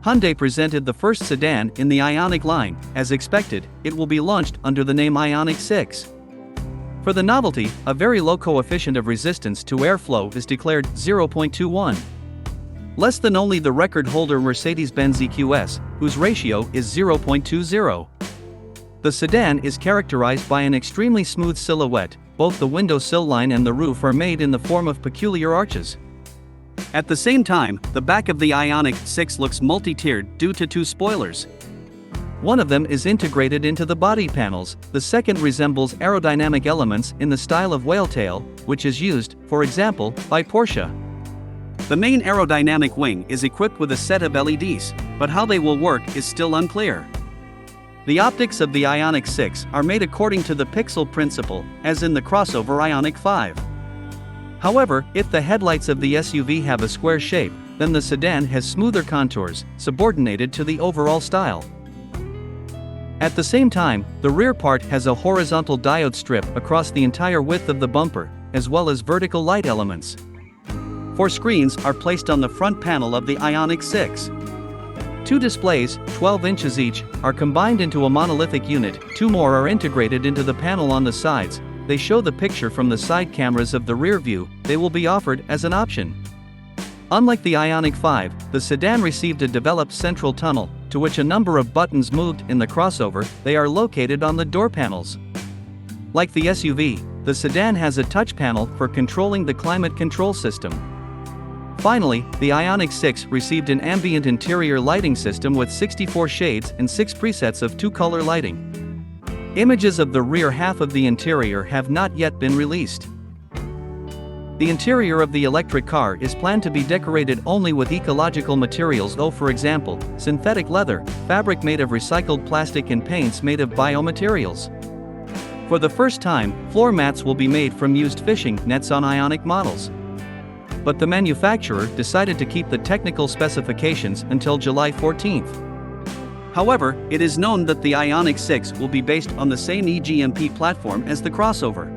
Hyundai presented the first sedan in the Ioniq line. As expected, it will be launched under the name Ioniq 6. For the novelty, a very low coefficient of resistance to airflow is declared 0.21. Less than only the record holder Mercedes-Benz EQS, whose ratio is 0.20. The sedan is characterized by an extremely smooth silhouette. Both the window sill line and the roof are made in the form of peculiar arches. At the same time, the back of the Ioniq 6 looks multi-tiered due to two spoilers. One of them is integrated into the body panels, the second resembles aerodynamic elements in the style of whale tail, which is used, for example, by Porsche. The main aerodynamic wing is equipped with a set of LEDs, but how they will work is still unclear. The optics of the Ioniq 6 are made according to the pixel principle, as in the crossover Ioniq 5. However, if the headlights of the SUV have a square shape, then the sedan has smoother contours, subordinated to the overall style. At the same time, the rear part has a horizontal diode strip across the entire width of the bumper, as well as vertical light elements. 4 screens are placed on the front panel of the Ioniq 6. 2 displays, 12 inches each, are combined into a monolithic unit, 2 more are integrated into the panel on the sides. They show the picture from the side cameras of the rear view. They will be offered as an option. Unlike the Ioniq 5, the sedan received a developed central tunnel, to which a number of buttons moved in the crossover. They are located on the door panels. Like the SUV, the sedan has a touch panel for controlling the climate control system. Finally, the Ioniq 6 received an ambient interior lighting system with 64 shades and 6 presets of 2-color lighting. Images of the rear half of the interior have not yet been released. The interior of the electric car is planned to be decorated only with ecological materials, though, for example, synthetic leather, fabric made of recycled plastic and paints made of biomaterials. For the first time, floor mats will be made from used fishing nets on Ioniq models. But the manufacturer decided to keep the technical specifications until July 14th. However, it is known that the Ioniq 6 will be based on the same eGMP platform as the crossover.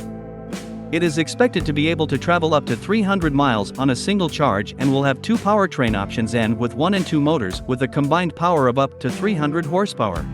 It is expected to be able to travel up to 300 miles on a single charge and will have 2 powertrain options and with 1 and 2 motors with a combined power of up to 300 horsepower.